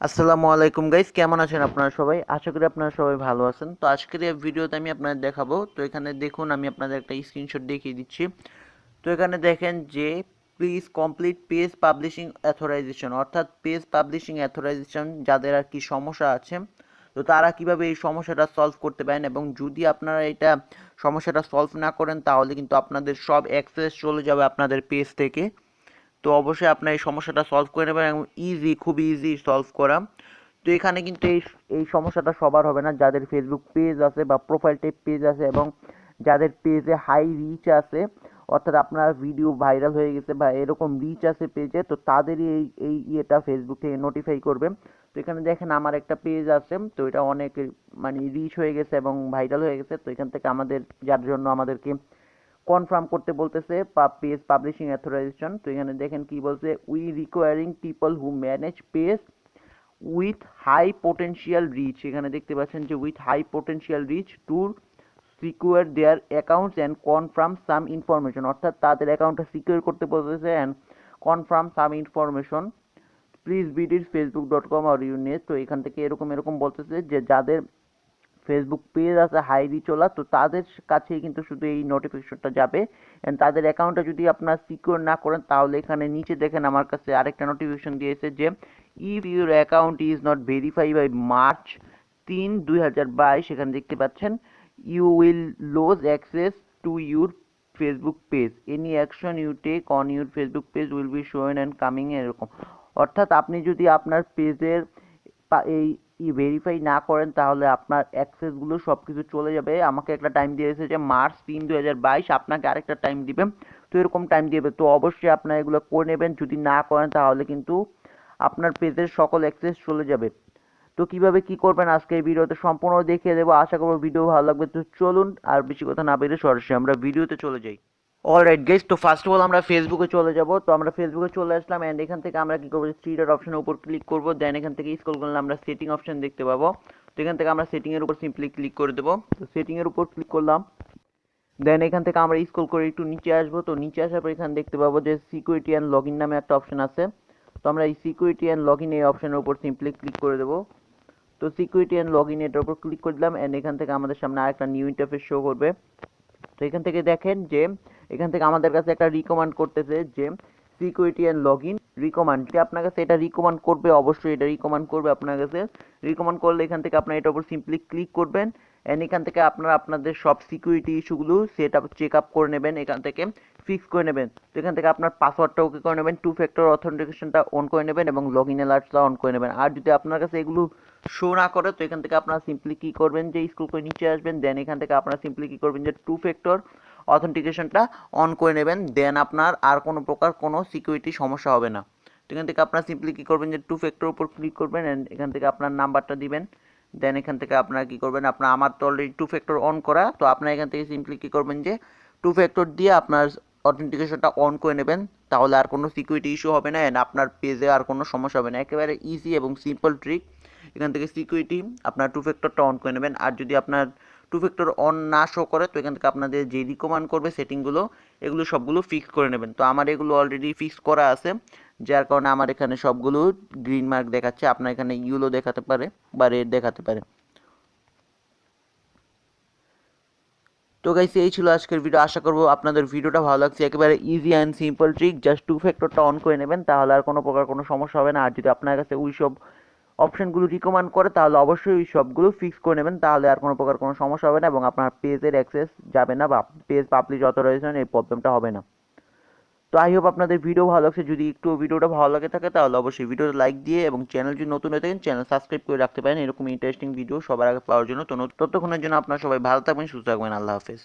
আসসালামু আলাইকুম গাইস, কেমন আছেন আপনারা সবাই? আশা করি আপনারা সবাই ভালো আছেন। তো আজকের এই ভিডিওতে আমি আপনাদের দেখাবো। তো এখানে দেখুন, আমি আপনাদের একটা স্ক্রিনশট দেখিয়ে দিচ্ছি। তো এখানে দেখেন যে please complete page publishing authorisation, অর্থাৎ পেজ পাবলিশিং অথরাইজেশন যাদের আর কি সমস্যা আছে, তো তারা কিভাবে এই সমস্যাটা সলভ করতে পারেন, এবং যদি আপনারা এটা সমস্যাটা সলভ না করেন তাহলে কিন্তু আপনাদের সব অ্যাক্সেস চলে যাবে আপনাদের পেজ থেকে। তো অবশ্যই আপনার এই সমস্যাটা সলভ করে নেবেন, এবং খুবই ইজি সলভ করা। তো এখানে কিন্তু এই এই সমস্যাটা সবার হবে না, যাদের ফেসবুক পেজ আছে বা প্রোফাইল টাইপ পেজ আছে এবং যাদের পেজে হাই রিচ আছে, অর্থাৎ আপনার ভিডিও ভাইরাল হয়ে গেছে বা এরকম রিচ আছে পেজে, তো তাদেরই এই ইয়েটা ফেসবুক থেকে নোটিফাই করবে। তো এখানে দেখেন আমার একটা পেজ আছে, তো এটা অনেক মানে রিচ হয়ে গেছে এবং ভাইরাল হয়ে গেছে। তো এখান থেকে আমাদের, যার জন্য আমাদেরকে কনফার্ম করতে বলতেছে পেজ পাবলিশিং অথরাইজেশন। তো এখানে দেখেন কি বলছে, we requiring people who manage page with high potential reach. এখানে দেখতে পাচ্ছেন যে with high potential reach to secure their accounts and confirm some information, অর্থাৎ তাদের অ্যাকাউন্টটা সিকিউর করতে বলতেছে and confirm some information, please visit facebook.com আর ইউনেস। তো এখান থেকে এরকম এরকম বলতেছে যে যাদের ফেসবুক পেজ আছে হাই রিচওয়ালা, তো তাদের কাছেই কিন্তু শুধু এই নোটিফিকেশনটা যাবে। এন্ড তাদের অ্যাকাউন্টটা যদি আপনার সিকিউর না করেন তাহলে এখানে নিচে দেখেন আমার কাছে আরেকটা নোটিফিকেশন দিয়েছে যে if your account is not verify by March 3, 2022, এখানে দেখতে পাচ্ছেন you will lose access to your Facebook page, any action you take on your Facebook page will be shown and coming, এরকম। অর্থাৎ আপনি যদি আপনার পেজের এই ভেরিফাই না করেন তাহলে আপনার অ্যাক্সেসগুলো সব কিছু চলে যাবে। আমাকে একটা টাইম দিয়েছে যে মার্চ 3, 2022, আপনাকে আরেকটা টাইম দিবে। তো এরকম টাইম দিবে, তো অবশ্যই আপনার এগুলো করে নেবেন। যদি না করেন তাহলে কিন্তু আপনার পেজের সকল অ্যাক্সেস চলে যাবে। তো কিভাবে কি করবেন আজকে এই ভিডিওতে সম্পূর্ণ দেখিয়ে দেবো। আশা করবো ভিডিও ভালো লাগবে। তো চলুন আর বেশি কথা না বেরিয়ে সরাসরি আমরা ভিডিওতে চলে যাই। অলরাইট গাইস, তো ফার্স্ট অফ অল আমরা ফেসবুকে চলে যাব। তো আমরা ফেসবুকে চলে আসলাম, অ্যান্ড এখান থেকে আমরা কি করবো, থ্রি ডট অপশনের উপর ক্লিক করবো। দেন এখান থেকে স্ক্রল করলে আমরা সেটিং অপশন দেখতে পাবো। তো এখান থেকে আমরা সেটিং এর উপর সিম্পলি ক্লিক করে দেবো। তো সেটিং এর উপর ক্লিক করলাম। দেন এখান থেকে আমরা স্ক্রল করে একটু নিচে আসবো। তো নিচে আসার পর এখানে দেখতে পাবো যে সিকিউরিটি অ্যান্ড লগ ইন নামে একটা অপশন আছে। তো আমরা এই সিকিউরিটি অ্যান্ড লগ ইন এই অপশনের উপর সিম্পলি ক্লিক করে দেবো। তো সিকিউরিটি অ্যান্ড লগ ইন এটার উপর ক্লিক করে দিলাম, অ্যান্ড এখান থেকে আমাদের সামনে আরেকটা নিউ ইন্টারফেস শো করবে। তো এখান থেকে দেখেন যে এখান থেকে আমাদের কাছে একটা রিকমান্ড করতেছে যে সিকিউরিটি অ্যান্ড লগ ইন রিকমান্ড, যে আপনার কাছে এটা রিকমান্ড করবে, অবশ্যই এটা রিকমান্ড করবে আপনার কাছে। রিকমান্ড করলে এখান থেকে আপনার এটার উপর সিম্পলি ক্লিক করবেন, অ্যান্ড এখান থেকে আপনারা আপনাদের সব সিকিউরিটি ইস্যুগুলো সেট আপ চেক আপ করে নেবেন, এখান থেকে ফিক্স করে নেবেন। তো এখান থেকে আপনার পাসওয়ার্ডটা ওকে করে নেবেন, 2 ফ্যাক্টর অথেন্টিকেশনটা অন করে নেবেন, এবং লগ ইন অ্যালার্টটা অন করে নেবেন। আর যদি আপনার কাছে এগুলো শো না করে তো এখান থেকে আপনারা সিম্পলি কী করবেন, যে স্ক্রল করে নিচে আসবেন। দেন এখান থেকে আপনারা সিম্পলি কী করবেন, যে 2 ফ্যাক্টর অথেন্টিকেশনটা অন করে নেবেন। দেন আপনার আর কোনো প্রকার কোনো সিকিউরিটি সমস্যা হবে না। তো এখান থেকে আপনারা সিম্পলি কী করবেন, যে 2 ফ্যাক্টর উপর ক্লিক করবেন, অ্যান্ড এখান থেকে আপনার নাম্বারটা দিবেন। দেন এখান থেকে আপনারা কী করবেন, আপনার আমার তো অলরেডি 2 ফ্যাক্টর অন করা, তো আপনার এখান থেকে সিম্পলি কী করবেন, যে 2 ফ্যাক্টর দিয়ে আপনার অথেন্টিকেশনটা অন করে নেবেন। তাহলে আর কোনো সিকিউরিটি ইস্যু হবে না, অ্যান্ড আপনার পেজে আর কোনো সমস্যা হবে না। একেবারে ইজি এবং সিম্পল ট্রিক। এখান থেকে সিকিউরিটি আপনার 2 ফ্যাক্টরটা অন করে নেবেন। আর যদি আপনার 2 ফ্যাক্টর অন না শো করে তো এখান থেকে আপনাদের যে রিকমান্ড করবে সেটিংগুলো, এগুলো সবগুলো ফিক্স করে নেবেন। তো আমার এগুলো অলরেডি ফিক্স করা আছে, যার কারণে আমার এখানে সবগুলো গ্রিন মার্ক দেখাচ্ছে। আপনার এখানে ইউলো দেখাতে পারে বা রেড দেখাতে পারে। তো গাইস, এই ছিল আজকের ভিডিও। আশা করবো আপনাদের ভিডিওটা ভালো লাগছে। একেবারে easy and simple trick, just 2 ফ্যাক্টরটা অন করে নেবেন, তাহলে আর কোনো প্রকার কোনো সমস্যা হবে না। আর যদি আপনার কাছে ওই সব অপশনগুলো রিকমেন্ড করে তাহলে অবশ্যই ওই সবগুলো ফিক্স করে নেবেন, তাহলে আর কোনো প্রকার কোনো সমস্যা হবে না, এবং আপনার পেজের অ্যাক্সেস যাবে না বা পেজ পাবলিশ অথরাইজেশন এই প্রবলেমটা হবে না। তো আই হোপ আপনাদের ভিডিও ভালো লাগছে। যদি একটু ভিডিওটা ভালো লাগে থাকে তাহলে অবশ্যই ভিডিওটা লাইক দিয়ে, এবং চ্যানেল যদি নতুন হয়ে থাকেন চ্যানেল সাবস্ক্রাইব করে রাখতে পারেন এরকম ইন্টারেস্টিং ভিডিও সবার আগে পাওয়ার জন্য। তো ততক্ষণের জন্য আপনারা সবাই ভালো থাকবেন, সুস্থ থাকবেন। আল্লাহ হাফেজ।